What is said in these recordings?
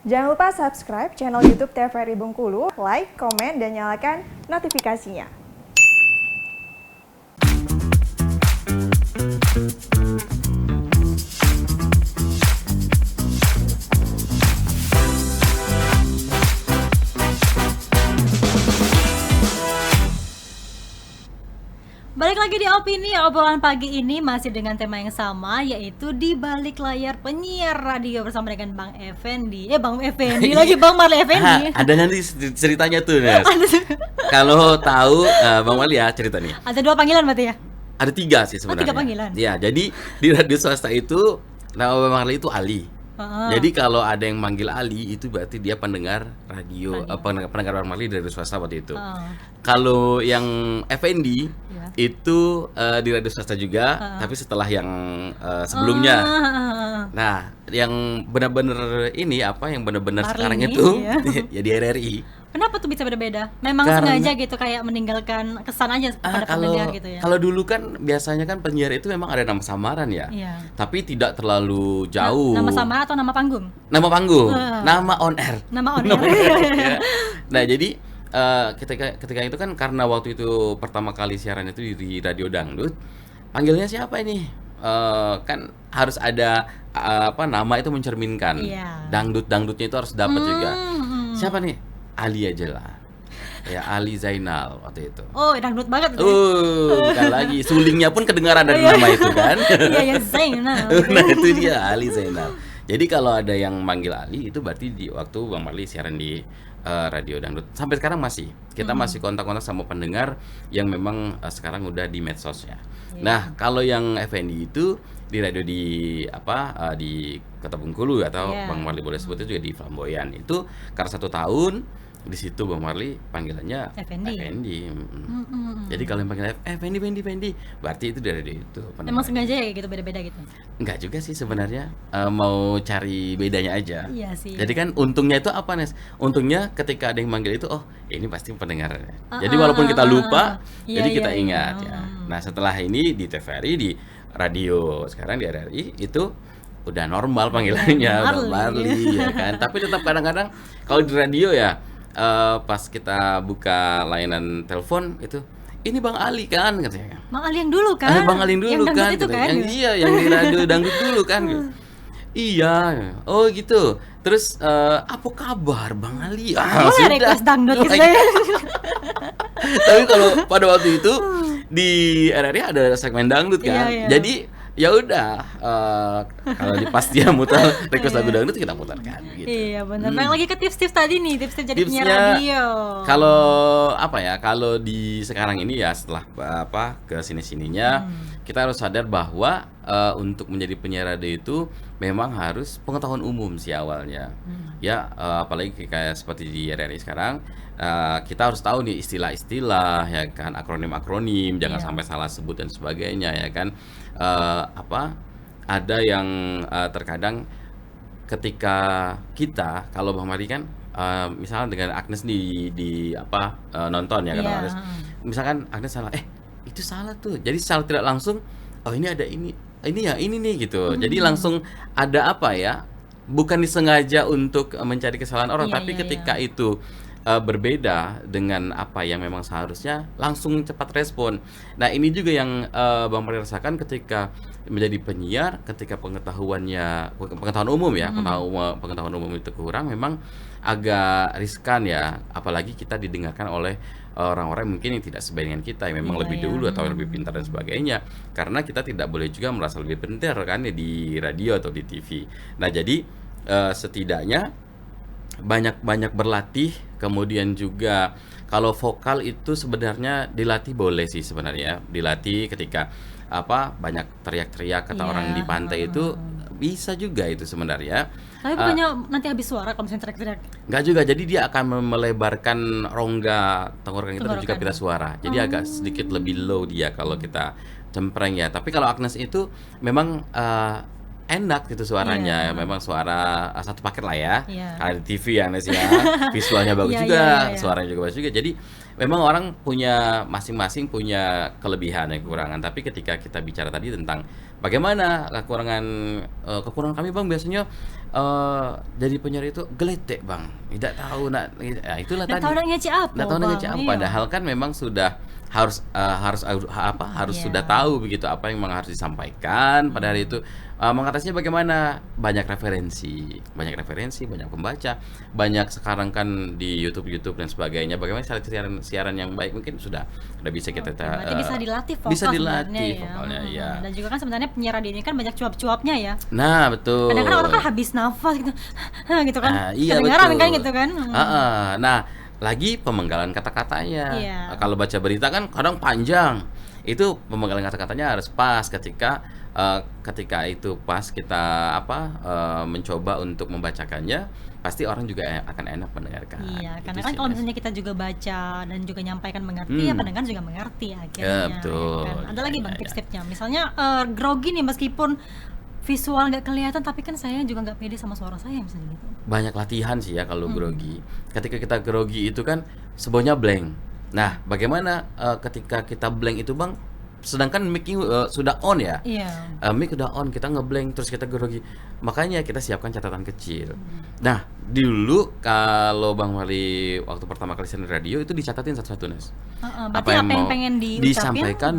Jangan lupa subscribe channel YouTube TVRI Bengkulu, like, komen, dan nyalakan notifikasinya. Balik lagi di Opini, obrolan pagi ini masih dengan tema yang sama, yaitu di balik layar penyiar radio bersama dengan Bang Effendi. Bang Effendi lagi, Bang Marley Effendi. Ada nanti ceritanya tuh, Nes. Kalau tahu Bang Marley ya cerita nih. Ada 2 panggilan berarti ya? Ada 3 sih sebenarnya. 3 panggilan. Ya, jadi di radio swasta itu nama Bang Marley itu Ali. Jadi kalau ada yang manggil Ali itu berarti dia pendengar radio. Pendengar Bang Marley dari swasta waktu itu. Kalau yang Effendi itu di radio swasta juga, tapi setelah yang sebelumnya. Nah, yang benar-benar ini yang benar-benar sekarang ini, itu iya. ya di RRI. Kenapa tuh bisa beda-beda? Memang sengaja gitu kayak meninggalkan kesan aja kepada pendengar gitu ya. Kalau dulu kan biasanya kan penyiar itu memang ada nama samaran ya. Iya. Tapi tidak terlalu jauh. Nama samaran atau nama panggung? Nama panggung, nama on air. Nama on air. Ya. Nah, jadi ketika itu kan karena waktu itu pertama kali siaran itu di Radio Dangdut, panggilnya siapa ini? Kan harus ada nama itu mencerminkan. Iya. Dangdutnya itu harus dapat juga. Siapa nih? Ali aja lah. Ya, Ali Zainal waktu itu. Oh, dangdut banget. Bukan lagi. Sulingnya pun kedengaran dari nama itu kan. Iya, Zainal. Nah, itu dia Ali Zainal. Jadi kalau ada yang manggil Ali itu berarti di waktu Bang Marley siaran di Radio Dangdut. Sampai sekarang masih. Kita masih kontak-kontak sama pendengar yang memang sekarang udah di medsos ya. Nah, kalau yang Effendi itu di radio di Kota Bengkulu atau Bang Marley boleh sebutnya juga di Flamboyan. Itu karena 1 tahun di situ Bang Marley panggilannya Effendi. Jadi kalau yang panggil Effendi, berarti itu dari itu. Emang sengaja ya gitu beda-beda gitu? Enggak juga sih sebenarnya, mau cari bedanya aja. Iya sih. Jadi kan untungnya itu apa, Nes? Untungnya ketika ada yang manggil itu, oh ini pasti pendengarnya. Jadi walaupun kita lupa, jadi kita ingat ya. Nah, setelah ini di TVRI, di radio, sekarang di RRI itu udah normal panggilannya, Bang Marley ya kan. Tapi tetap kadang-kadang kalau di radio ya, pas kita buka layanan telepon itu, ini Bang Ali kan katanya. Bang Ali yang dulu kan? Bang Ali yang dulu yang kan, itu kan? yang di radio Dangdut dulu kan. Iya, oh gitu. Terus apa kabar Bang Ali? Boleh request dangdut gitu ya. Tapi kalau pada waktu itu di RRI ada segmen dangdut kan. Iya. Jadi ya udah, kalau pas dia muter request lagu dangdut kita putarkan gitu. Iya benar. Bang lagi ke tips-tips tadi nih, tips-tips jadi penyiar radio. Kalau kalau di sekarang ini ya setelah ke sini-sininya kita harus sadar bahwa untuk menjadi penyiar radio itu memang harus pengetahuan umum sih awalnya. Ya, apalagi kayak seperti di RRI sekarang, kita harus tahu nih istilah-istilah ya kan, akronim-akronim, jangan sampai salah sebut dan sebagainya ya kan. Ada yang terkadang ketika kita kalau Bang Mari kan misalnya dengan Agnes nonton ya kan, Agnes. Misalkan Agnes salah, itu salah tuh. Jadi secara tidak langsung, oh ini ada ini nih gitu. Jadi langsung ada bukan disengaja untuk mencari kesalahan orang, tapi ketika itu berbeda dengan apa yang memang seharusnya, langsung cepat respon. Nah, ini juga yang Bang Mari rasakan ketika menjadi penyiar, ketika pengetahuan umum ya, pengetahuan umum itu kurang, memang agak riskan ya, apalagi kita didengarkan oleh orang-orang mungkin yang tidak sebaik dengan kita, yang memang lebih dulu atau lebih pintar dan sebagainya. Karena kita tidak boleh juga merasa lebih pintar kan ya, di radio atau di TV. Nah, jadi setidaknya banyak berlatih, kemudian juga kalau vokal itu sebenarnya dilatih boleh sih sebenarnya, dilatih ketika banyak teriak-teriak kata orang di pantai itu bisa juga itu sebenarnya. Tapi bukannya nanti habis suara kalau misalnya teriak-teriak? Enggak juga, jadi dia akan melebarkan rongga tenggorokan kita dan juga pita suara. Jadi agak sedikit lebih low dia kalau kita cempreng ya. Tapi kalau Agnes itu memang enak gitu suaranya, memang suara satu paket lah ya. Kalau di TV ya Nes ya, visualnya bagus juga, suaranya juga bagus juga. Jadi memang orang punya masing-masing punya kelebihan dan kekurangan. Tapi ketika kita bicara tadi tentang bagaimana kekurangan kami Bang biasanya jadi penyiar itu geletek bang, tidak tahu itulah Nggak tadi. tahu nak ngeci apa, Nggak tahu nak Bang. ngeci apa. Iya. Padahal kan memang sudah harus Iya. sudah tahu begitu apa yang memang harus disampaikan pada hari itu. Mengatasinya bagaimana? Banyak referensi, banyak pembaca, banyak sekarang kan di YouTube dan sebagainya. Bagaimana siaran yang baik mungkin sudah bisa kita Berarti bisa dilatih vokal bisa dilatih sebenarnya vokalnya, ya. iya. Dan juga kan sebenarnya penyiar radio ini kan banyak cuap-cuapnya ya. Nah, betul. Kadang-kadang orang kan habis nafas gitu, gitu kan. Iya, Kedengaran betul. kan gitu kan. Nah, lagi pemenggalan kata-katanya. Iya. Kalau baca berita kan kadang panjang. Itu pemenggalan kata-katanya harus pas ketika itu pas kita mencoba untuk membacakannya, pasti orang juga akan enak mendengarkan. Iya, Gitu karena sih, kan kalau Nes. misalnya kita juga baca dan juga nyampaikan mengerti, ya pendengar juga mengerti akhirnya. Ya, betul. Kan. Ada lagi Ya, bang ya, tips-tipsnya. Misalnya grogi nih meskipun visual nggak kelihatan, tapi kan saya juga nggak pede sama suara saya misalnya gitu. Banyak latihan sih ya kalau grogi. Ketika kita grogi itu kan sebenarnya blank. Nah, bagaimana ketika kita blank itu bang? Sedangkan mic-nya sudah on ya. Iya. Mic udah on, kita ngeblank terus kita grogi. Makanya kita siapkan catatan kecil. Nah, dulu kalau Bang Marli waktu pertama kali siaran radio itu dicatatin satu-satu, Nes. Berarti apa yang mau pengen diucapin? disampaikan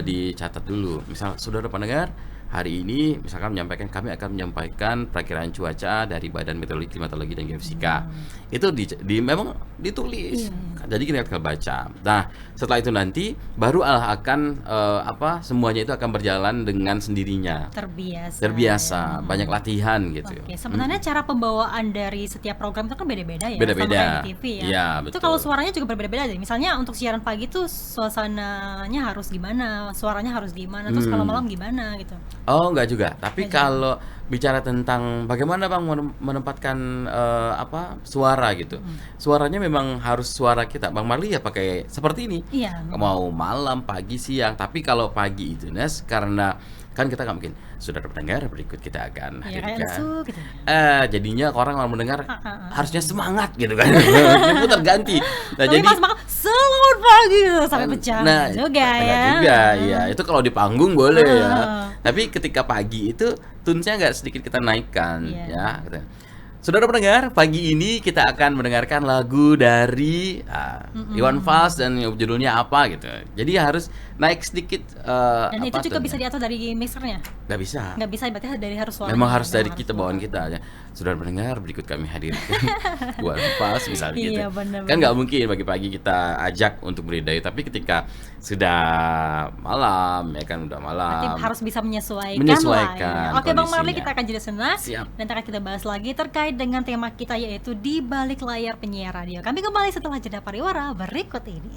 dicatat dulu. Misal saudara pendengar hari ini misalkan kami akan menyampaikan perakiraan cuaca dari Badan Meteorologi, Klimatologi dan Geofisika. Itu memang ditulis. Jadi kita akan baca. Nah, setelah itu nanti baru akan semuanya itu akan berjalan dengan sendirinya. Terbiasa, banyak latihan gitu. Oke, sebenarnya cara pembawaan dari setiap program itu kan beda-beda ya. Beda-beda. Sama kayak di TV ya. Iya, Itu betul. kalau suaranya juga berbeda-beda deh. Misalnya untuk siaran pagi tuh suasananya harus gimana, suaranya harus gimana, terus kalau malam gimana gitu. Oh, enggak juga. Tapi Enggak juga. kalau bicara tentang bagaimana Bang menempatkan suara gitu. Suaranya memang harus suara kita. Bang Marli ya pakai seperti ini. Iya. Mau malam, pagi, siang. Tapi kalau pagi itu Nes, karena kan kita nggak mungkin saudara pendengar berikut kita akan Ya kayak hadirkan. lesu gitu. Jadinya orang mau mendengar harusnya semangat gitu kan. Putar ganti. Nah, Tapi Mas Maka selamat pagi sampai pecah juga pecah ya. juga, ya. Itu kalau di panggung boleh ya. Ah. Tapi ketika pagi itu tunesnya nggak sedikit kita naikkan, Iya. ya. Gitu. Saudara pendengar, pagi ini kita akan mendengarkan lagu dari Iwan Fals dan judulnya apa gitu. Jadi harus naik sedikit. Dan itu juga tone-nya. bisa diatur dari mixernya. Nggak bisa. Nggak bisa, berarti dari harus suara. Memang harus dari kita, bawaan kita aja. Saudara pendengar, berikut kami hadirkan Iwan Fals misalnya gitu. Iya, benar-benar. Kan nggak mungkin pagi-pagi kita ajak untuk beridai, tapi ketika sudah malam, ya kan udah malam. Berarti harus bisa menyesuaikan, Menyesuaikan lah ya. Oke Bang Marli, kondisinya. kita akan jeda sejenak. Siap. Dan akan kita bahas lagi terkait dengan tema kita, yaitu di balik layar penyiar radio. Kami kembali setelah jeda pariwara berikut ini.